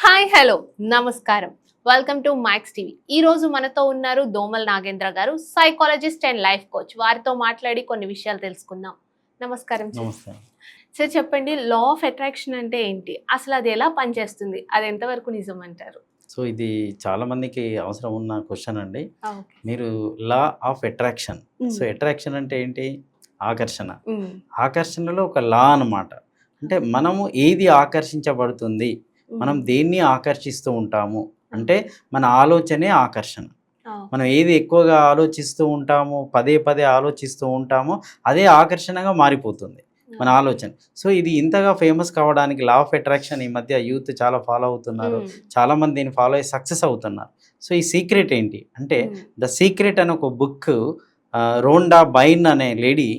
Hi hello నమస్కారం. Welcome to mics TV. ఈ రోజు మనతో ఉన్నారు దోమల్ నాగేంద్ర గారు, సైకాలజిస్ట్ అండ్ లైఫ్ కోచ్. వారితో మాట్లాడి కొన్ని విషయాలు తెలుసుకుందాం. నమస్కారం సార్. నమస్తే. సార్ చెప్పండి, లా ఆఫ్ అట్రాక్షన్ అంటే ఏంటి? అసలు అది ఎలా పనిచేస్తుంది? అది ఎంతవరకు నిజం అంటారు? సో ఇది చాలా మందికి అవసరం ఉన్న క్వశ్చన్ అండి. ఓకే. మీరు law of attraction. So hmm. Attraction అంటే ఏంటి? ఆకర్షణ. మ్మ్. ఆకర్షణలో ఒక లా అన్నమాట. అంటే మనము ఏది ఆకర్షించబడుతుంది, మనం మ్మ్. దేన్ని ఆకర్షిస్తూ ఉంటాము అంటే మన ఆలోచనే ఆకర్షణ. ఆ. మనం ఏది ఎక్కువగా ఆలోచిస్తూ ఉంటామో, పదే పదే ఆలోచిస్తూ ఉంటామో అదే ఆకర్షణగా మారిపోతుంది మన ఆలోచన. సో ఇది ఇంతగా ఫేమస్ కావడానికి లా ఆఫ్ అట్రాక్షన్ ఈ మధ్య యూత్ చాలా ఫాలో అవుతున్నారు. మ్మ్. చాలామంది దీన్ని ఫాలో అయ్యి సక్సెస్ అవుతున్నారు. సో ఈ సీక్రెట్ ఏంటి అంటే, మ్మ్. ద సీక్రెట్ అనే ఒక బుక్ రోండా బైన్ అనే లేడీ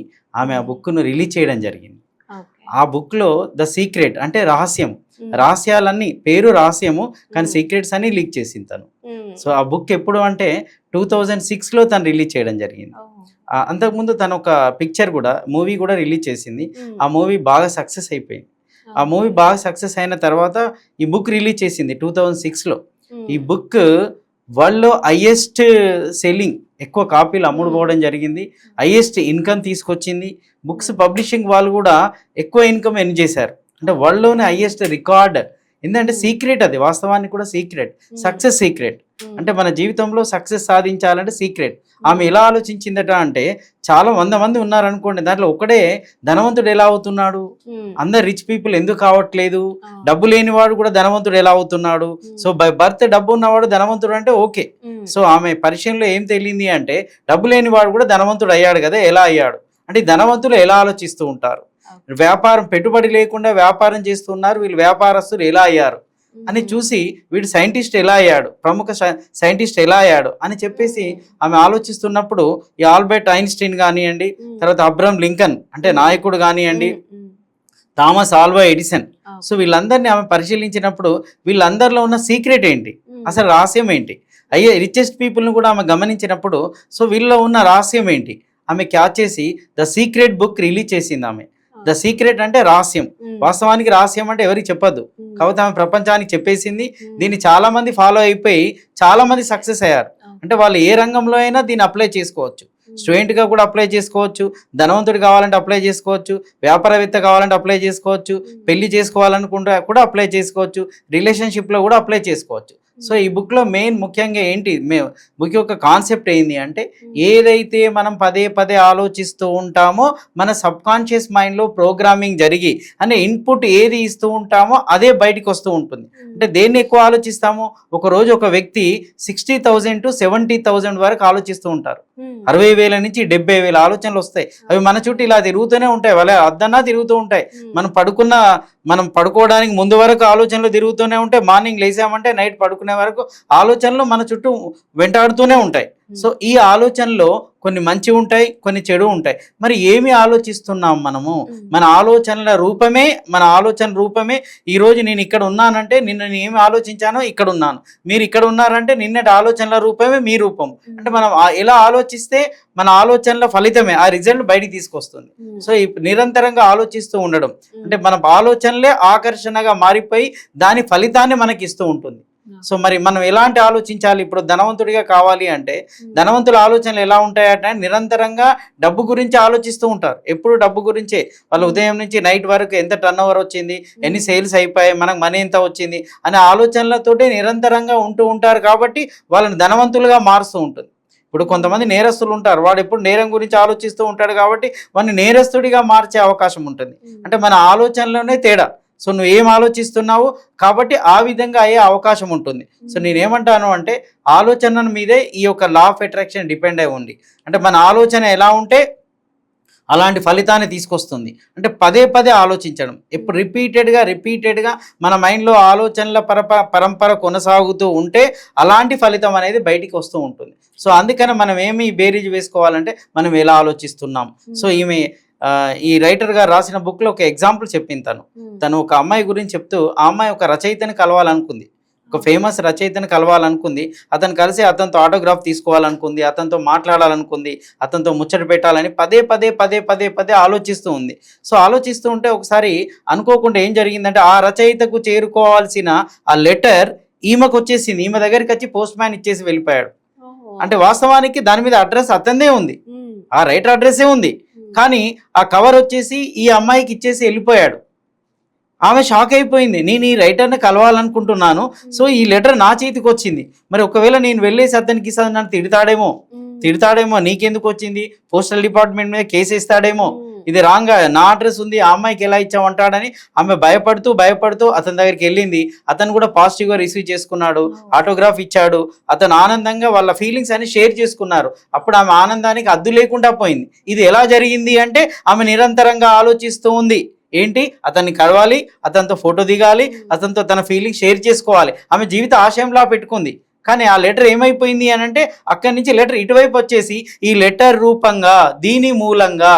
ఆమె ఆ బుక్ను రిలీజ్ చేయడం జరిగింది. ఓకే. ఆ బుక్లో ద సీక్రెట్ అంటే రహస్యం, మ్మ్. రహస్యాలన్నీ పేరు రహస్యము కానీ మ్మ్. సీక్రెట్స్ అన్ని లీక్ చేసింది తను. మ్మ్. సో ఆ బుక్ ఎప్పుడు అంటే 2006లో తను రిలీజ్ చేయడం జరిగింది. ఓ. అంతకుముందు తను ఒక పిక్చర్ కూడా మూవీ కూడా రిలీజ్ చేసింది. మ్మ్. ఆ మూవీ బాగా సక్సెస్ అయిపోయింది. ఆ మూవీ బాగా సక్సెస్ అయిన తర్వాత ఈ బుక్ రిలీజ్ చేసింది 2006లో. ఈ మ్మ్. బుక్ వరల్డ్లో హైయెస్ట్ సెల్లింగ్, ఎక్కువ కాపీలు అమ్ముడు పోవడం జరిగింది, హైయెస్ట్ ఇన్కమ్ తీసుకొచ్చింది. బుక్స్ పబ్లిషింగ్ వాళ్ళు కూడా ఎక్కువ ఇన్కమ్ ఎర్న్ చేశారు. అంటే వరల్డ్లోనే హైయెస్ట్ రికార్డ్. ఎందుకంటే సీక్రెట్, అది వాస్తవానికి కూడా సీక్రెట్, సక్సెస్ సీక్రెట్. అంటే మన జీవితంలో సక్సెస్ సాధించాలంటే సీక్రెట్. ఆమె ఎలా ఆలోచించిందట అంటే, చాలా 100 మంది ఉన్నారనుకోండి, దాంట్లో ఒకడే ధనవంతుడు ఎలా అవుతున్నాడు, మ్మ్. అందరు రిచ్ పీపుల్ ఎందుకు కావట్లేదు, ఆ. డబ్బు లేనివాడు కూడా ధనవంతుడు ఎలా అవుతున్నాడు. సో బై బర్త్ డబ్బు ఉన్నవాడు ధనవంతుడు అంటే ఓకే. మ్మ్. సో ఆమె పరిచయంలో ఏం తెలియంది అంటే, డబ్బు లేనివాడు కూడా ధనవంతుడు అయ్యాడు కదా, ఎలా అయ్యాడు అంటే, ధనవంతులు ఎలా ఆలోచిస్తూ ఉంటారు, వ్యాపారం పెట్టుబడి లేకుండా వ్యాపారం చేస్తున్నారు వీళ్ళు, వ్యాపారస్తులు ఎలా అయ్యారు అని చూసి, వీడు సైంటిస్ట్ ఎలా అయ్యాడు, ప్రముఖ సైంటిస్ట్ ఎలా అయ్యాడు అని చెప్పేసి ఆమె ఆలోచిస్తున్నప్పుడు, ఈ ఆల్బర్ట్ ఐన్స్టీన్ కానివ్వండి, తర్వాత అబ్రహం లింకన్ అంటే నాయకుడు కానివ్వండి, మ్మ్. థామస్ ఆల్వా ఎడిసన్, ఆ. సో వీళ్ళందరినీ ఆమె పరిశీలించినప్పుడు వీళ్ళందరిలో ఉన్న సీక్రెట్ ఏంటి, మ్మ్. అసలు రహస్యం ఏంటి, అయ్యే రిచెస్ట్ పీపుల్ని కూడా ఆమె గమనించినప్పుడు, సో వీళ్ళలో ఉన్న రహస్యం ఏంటి ఆమె క్యాచ్ చేసి ద సీక్రెట్ బుక్ రిలీజ్ చేసింది ఆమె. ద సీక్రెట్ అంటే రహస్యం. మ్మ్. వాస్తవానికి రహస్యం అంటే ఎవరికి చెప్పదు, మ్మ్. కాబట్టి ఆమె ప్రపంచానికి చెప్పేసింది. మ్మ్. దీన్ని చాలా మంది ఫాలో అయిపోయి చాలా మంది సక్సెస్ అయ్యారు. ఆ. అంటే వాళ్ళు ఏ రంగంలో అయినా దీన్ని అప్లై చేసుకోవచ్చు. మ్మ్. స్టూడెంట్గా కూడా అప్లై చేసుకోవచ్చు, ధనవంతుడు కావాలంటే అప్లై చేసుకోవచ్చు, వ్యాపారవేత్త కావాలంటే అప్లై చేసుకోవచ్చు, పెళ్లి చేసుకోవాలనుకుంటే కూడా అప్లై చేసుకోవచ్చు, రిలేషన్షిప్లో కూడా అప్లై చేసుకోవచ్చు. సో ఈ బుక్లో మెయిన్ ముఖ్యంగా ఏంటి, బుక్ యొక్క కాన్సెప్ట్ ఏంటి అంటే, ఏదైతే మనం పదే పదే ఆలోచిస్తూ ఉంటామో మన సబ్ కాన్షియస్ మైండ్లో ప్రోగ్రామింగ్ జరిగి అనే ఇన్పుట్ ఏది ఇస్తూ ఉంటామో అదే బయటికి వస్తూ ఉంటుంది. అంటే దేన్ని ఎక్కువ ఆలోచిస్తామో, ఒకరోజు ఒక వ్యక్తి 60,000 to 70,000 వరకు ఆలోచిస్తూ ఉంటారు. 60,000 నుంచి 70,000 ఆలోచనలు వస్తాయి. అవి మన చుట్టూ ఇలా తిరుగుతూనే ఉంటాయి, వాళ్ళ అద్దన్నా తిరుగుతూ ఉంటాయి. మనం పడుకోవడానికి ముందు వరకు ఆలోచనలు తిరుగుతూనే ఉంటాయి, మార్నింగ్ లేసామంటే నైట్ పడుకునే వరకు ఆలోచనలు మన చుట్టూ వెంటాడుతూనే ఉంటాయి. సో ఈ ఆలోచనలో కొన్ని మంచి ఉంటాయి, కొన్ని చెడు ఉంటాయి. మరి ఏమి ఆలోచిస్తున్నాం మనము, మన ఆలోచన రూపమే ఈరోజు నేను ఇక్కడ ఉన్నానంటే నిన్న నేను ఏమి ఆలోచించానో ఇక్కడ ఉన్నాను, మీరు ఇక్కడ ఉన్నారంటే నిన్నటి ఆలోచనల రూపమే మీ రూపం. అంటే మనం ఎలా ఆలోచిస్తే మన ఆలోచనల ఫలితమే ఆ రిజల్ట్ బయటికి తీసుకొస్తుంది. సో నిరంతరంగా ఆలోచిస్తూ ఉండడం అంటే మన ఆలోచనలే ఆకర్షణగా మారిపోయి దాని ఫలితాన్ని మనకి ఇస్తూ ఉంటుంది. సో మరి మనం ఎలాంటి ఆలోచించాలి, ఇప్పుడు ధనవంతుడిగా కావాలి అంటే ధనవంతుల ఆలోచనలు ఎలా ఉంటాయంటే, నిరంతరంగా డబ్బు గురించి ఆలోచిస్తూ ఉంటారు, ఎప్పుడు డబ్బు గురించే. వాళ్ళు ఉదయం నుంచి నైట్ వరకు ఎంత టర్న్ ఓవర్ వచ్చింది, ఎన్ని సేల్స్ అయిపోయాయి, మనకు మనీ ఎంత వచ్చింది అనే ఆలోచనలతోటి నిరంతరంగా ఉంటూ ఉంటారు. కాబట్టి వాళ్ళని ధనవంతులుగా మారుస్తూ ఉంటుంది. ఇప్పుడు కొంతమంది నేరస్తులు ఉంటారు, వాడు ఎప్పుడు నేరం గురించి ఆలోచిస్తూ ఉంటాడు కాబట్టి వాడిని నేరస్తుడిగా మార్చే అవకాశం ఉంటుంది. అంటే మన ఆలోచనలోనే తేడా. సో నువ్వు ఏం ఆలోచిస్తున్నావు కాబట్టి ఆ విధంగా అయ్యే అవకాశం ఉంటుంది. సో నేనేమంటాను అంటే, ఆలోచన మీదే ఈ యొక్క లా ఆఫ్ అట్రాక్షన్ డిపెండ్ అయి ఉంది. అంటే మన ఆలోచన ఎలా ఉంటే అలాంటి ఫలితాన్ని తీసుకొస్తుంది. అంటే పదే పదే ఆలోచించడం, ఎప్పుడు రిపీటెడ్గా మన మైండ్లో ఆలోచనల పరంపర కొనసాగుతూ ఉంటే అలాంటి ఫలితం అనేది బయటికి వస్తూ ఉంటుంది. సో అందుకని మనం ఏమి బేరీజ్ వేసుకోవాలంటే, మనం ఎలా ఆలోచిస్తున్నాం. సో ఈ రైటర్ గారు రాసిన బుక్లో ఒక ఎగ్జాంపుల్ చెప్పింది. తను ఒక అమ్మాయి గురించి చెప్తూ, ఆ అమ్మాయి ఒక రచయితని కలవాలనుకుంది. ఒక ఫేమస్ రచయితను కలవాలనుకుంది, అతను కలిసి అతనితో ఆటోగ్రాఫ్ తీసుకోవాలనుకుంది, అతనితో మాట్లాడాలనుకుంది, అతనితో ముచ్చట పెట్టాలని పదే పదే పదే పదే పదే ఆలోచిస్తూ ఉంది. సో ఆలోచిస్తూ ఉంటే ఒకసారి అనుకోకుండా ఏం జరిగిందంటే ఆ రచయితకు చేరుకోవాల్సిన ఆ లెటర్ ఈమెకు వచ్చేసింది. ఈమె దగ్గరికి వచ్చి పోస్ట్ మ్యాన్ ఇచ్చేసి వెళ్ళిపోయాడు. అంటే వాస్తవానికి దాని మీద అడ్రస్ అతనిదే ఉంది, ఆ రైటర్ అడ్రస్సే ఉంది, కానీ ఆ కవర్ వచ్చేసి ఈ అమ్మాయికి ఇచ్చేసి వెళ్ళిపోయాడు. ఆమె షాక్ అయిపోయింది, నేను ఈ రైటర్ని కలవాలనుకుంటున్నాను, సో ఈ లెటర్ నా చేతికి వచ్చింది, మరి ఒకవేళ నేను వెళ్ళేసి అతనికి ఇస్తాను నన్ను తిడతాడేమో, నీకెందుకు వచ్చింది, పోస్టల్ డిపార్ట్మెంట్ మీద కేసు ఇస్తాడేమో, ఇది రాంగ్, నా అడ్రస్ ఉంది, ఆ అమ్మాయికి ఎలా ఇచ్చామంటాడని ఆమె భయపడుతూ అతని దగ్గరికి వెళ్ళింది. అతను కూడా పాజిటివ్గా రిసీవ్ చేసుకున్నాడు, ఆటోగ్రాఫ్ ఇచ్చాడు, అతను ఆనందంగా వాళ్ళ ఫీలింగ్స్ అని షేర్ చేసుకున్నారు. అప్పుడు ఆమె ఆనందానికి అద్దు లేకుండా పోయింది. ఇది ఎలా జరిగింది అంటే ఆమె నిరంతరంగా ఆలోచిస్తూ ఉంది, ఏంటి అతన్ని కలవాలి, అతనితో ఫోటో దిగాలి, అతనితో తన ఫీలింగ్ షేర్ చేసుకోవాలి, ఆమె జీవిత ఆశయంలా పెట్టుకుంది. కానీ ఆ లెటర్ ఏమైపోయింది అని అంటే అక్కడి నుంచి లెటర్ ఇటువైపు వచ్చేసి ఈ లెటర్ రూపంగా దీని మూలంగా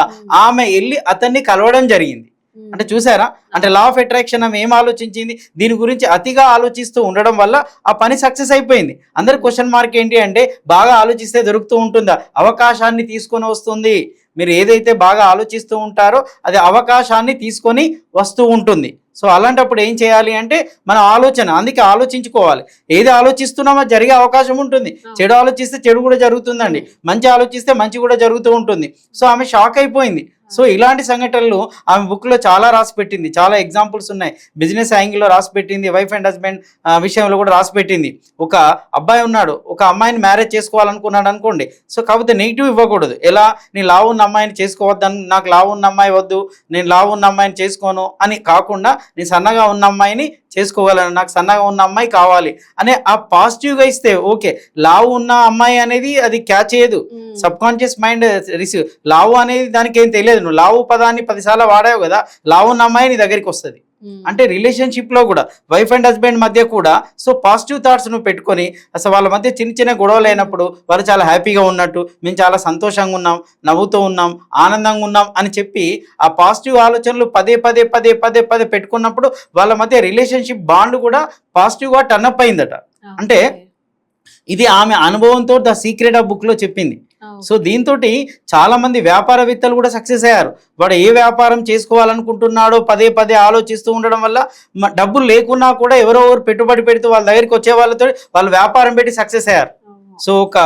ఆమె వెళ్ళి అతన్ని కలవడం జరిగింది. అంటే చూసారా, అంటే లా ఆఫ్ అట్రాక్షన్ ఆమె ఏం ఆలోచించింది, దీని గురించి అతిగా ఆలోచిస్తూ ఉండడం వల్ల ఆ పని సక్సెస్ అయిపోయింది. అందరి క్వశ్చన్ మార్క్ ఏంటి అంటే బాగా ఆలోచిస్తే దొరుకుతూ ఉంటుందా, అవకాశాన్ని తీసుకొని వస్తుంది. మీరు ఏదైతే బాగా ఆలోచిస్తూ ఉంటారో అది అవకాశాన్ని తీసుకొని వస్తూ ఉంటుంది. సో అలాంటప్పుడు ఏం చేయాలి అంటే మన ఆలోచన, అందుకే ఆలోచించుకోవాలి, ఏది ఆలోచిస్తున్నామో జరిగే అవకాశం ఉంటుంది. చెడు ఆలోచిస్తే చెడు కూడా జరుగుతుందండి, మంచి ఆలోచిస్తే మంచి కూడా జరుగుతూ ఉంటుంది. సో ఆమె షాక్ అయిపోయింది. సో ఇలాంటి సంఘటనలు ఆమె బుక్లో చాలా రాసి పెట్టింది, చాలా ఎగ్జాంపుల్స్ ఉన్నాయి. బిజినెస్ యాంగిల్లో రాసి పెట్టింది, వైఫ్ అండ్ హస్బెండ్ విషయంలో కూడా రాసి పెట్టింది. ఒక అబ్బాయి ఉన్నాడు, ఒక అమ్మాయిని మ్యారేజ్ చేసుకోవాలనుకున్నాడు అనుకోండి, సో కాకపోతే నెగిటివ్ ఇవ్వకూడదు. ఎలా, నేను లావు ఉన్న అమ్మాయిని చేసుకోవద్దని, నాకు లావు ఉన్న అమ్మాయి వద్దు, నేను లావు ఉన్న అమ్మాయిని చేసుకోను అని కాకుండా నేను సన్నగా ఉన్న అమ్మాయిని చేసుకోగలను, నాకు సన్నగా ఉన్న అమ్మాయి కావాలి అనే ఆ పాజిటివ్గా ఇస్తే ఓకే. లావు ఉన్న అమ్మాయి అనేది అది క్యాచ్ చేయదు, సబ్ కాన్షియస్ మైండ్ రిసీవ్. లావు అనేది దానికి ఏం తెలియదు, నువ్వు లావు పదాన్ని 10 సార్లు వాడావు కదా, లావు ఉన్న అమ్మాయి నీ దగ్గరికి వస్తుంది. అంటే రిలేషన్షిప్ లో కూడా వైఫ్ అండ్ హస్బెండ్ మధ్య కూడా సో పాజిటివ్ థాట్స్ నువ్వు పెట్టుకొని అసలు వాళ్ళ మధ్య చిన్న చిన్న గొడవలు అయినప్పుడు వాళ్ళు చాలా హ్యాపీగా ఉన్నట్టు, మేము చాలా సంతోషంగా ఉన్నాం, నవ్వుతూ ఉన్నాం, ఆనందంగా ఉన్నాం అని చెప్పి ఆ పాజిటివ్ ఆలోచనలు పదే పదే పదే పదే పదే పెట్టుకున్నప్పుడు వాళ్ళ మధ్య రిలేషన్షిప్ బాండ్ కూడా పాజిటివ్గా టర్నప్ అయిందట. అంటే ఇది ఆమె అనుభవంతో ద సీక్రెట్ ఆఫ్ బుక్ లో చెప్పింది. సో దీంతో చాలా మంది వ్యాపారవేత్తలు కూడా సక్సెస్ అయ్యారు. వాడు ఏ వ్యాపారం చేసుకోవాలనుకుంటున్నాడో పదే పదే ఆలోచిస్తూ ఉండడం వల్ల డబ్బులు లేకున్నా కూడా ఎవరో పెట్టుబడి పెడుతూ వాళ్ళ దగ్గరికి వచ్చే వాళ్ళతో వాళ్ళు వ్యాపారం పెట్టి సక్సెస్ అయ్యారు. సో ఒక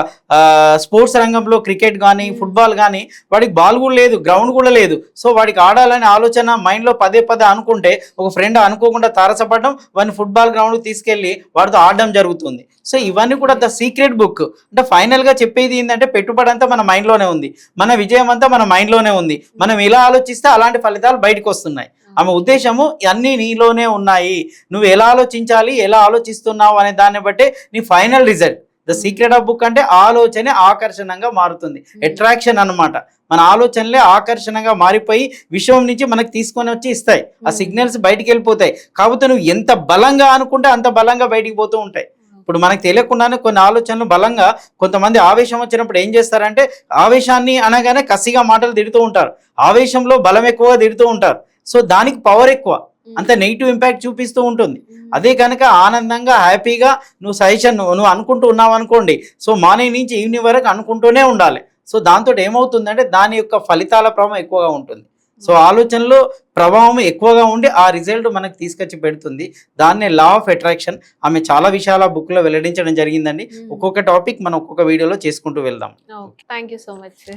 స్పోర్ట్స్ రంగంలో క్రికెట్ కానీ ఫుట్బాల్ కానీ వాడికి బాల్ కూడా లేదు, గ్రౌండ్ కూడా లేదు, సో వాడికి ఆడాలనే ఆలోచన మైండ్లో పదే పదే అనుకుంటే ఒక ఫ్రెండ్ అనుకోకుండా తారసపడడం, వాడిని ఫుట్బాల్ గ్రౌండ్కి తీసుకెళ్ళి వాడితో ఆడడం జరుగుతుంది. సో ఇవన్నీ కూడా ద సీక్రెట్ బుక్. అంటే ఫైనల్గా చెప్పేది ఏంటంటే పెట్టుబడి అంతా మన మైండ్లోనే ఉంది, మన విజయం అంతా మన మైండ్లోనే ఉంది, మనం ఎలా ఆలోచిస్తే అలాంటి ఫలితాలు బయటకు వస్తున్నాయి. ఆమె ఉద్దేశము అన్నీ నీలోనే ఉన్నాయి, నువ్వు ఎలా ఆలోచించాలి, ఎలా ఆలోచిస్తున్నావు అనే దాన్ని బట్టే నీ final result. The secret of book అంటే ఆలోచనే ఆకర్షణంగా మారుతుంది, అట్రాక్షన్ అన్నమాట. మన ఆలోచనలే ఆకర్షణగా మారిపోయి విశ్వం నుంచి మనకు తీసుకొని వచ్చి ఇస్తాయి, ఆ సిగ్నల్స్ బయటికి వెళ్ళిపోతాయి. కాకపోతే నువ్వు ఎంత బలంగా అనుకుంటే అంత బలంగా బయటికి పోతూ ఉంటాయి. ఇప్పుడు మనకు తెలియకుండానే కొన్ని ఆలోచనలు బలంగా, కొంతమంది ఆవేశం వచ్చినప్పుడు ఏం చేస్తారంటే ఆవేశాన్ని అనగానే కసిగా మాటలు తిడుతూ ఉంటారు, ఆవేశంలో బలం ఎక్కువగా తిడుతూ ఉంటారు. సో దానికి పవర్ ఎక్కువ, అంత నెగిటివ్ ఇంపాక్ట్ చూపిస్తూ ఉంటుంది. అదే కనుక ఆనందంగా హ్యాపీగా నువ్వు సజెషన్ నువ్వు అనుకుంటూ ఉన్నావు అనుకోండి, సో మార్నింగ్ నుంచి ఈవినింగ్ వరకు అనుకుంటూనే ఉండాలి. సో దాంతో ఏమవుతుందంటే దాని యొక్క ఫలితాల ప్రభావం ఎక్కువగా ఉంటుంది. సో ఆలోచనలో ప్రభావం ఎక్కువగా ఉండి ఆ రిజల్ట్ మనకు తీసుకొచ్చి పెడుతుంది. దాన్నే లా ఆఫ్ అట్రాక్షన్. ఆమె చాలా విషయాల బుక్లో వెల్లడించడం జరిగిందండి. ఒక్కొక్క టాపిక్ మనం ఒక్కొక్క వీడియోలో చేసుకుంటూ వెళ్దాం. Thank you so much.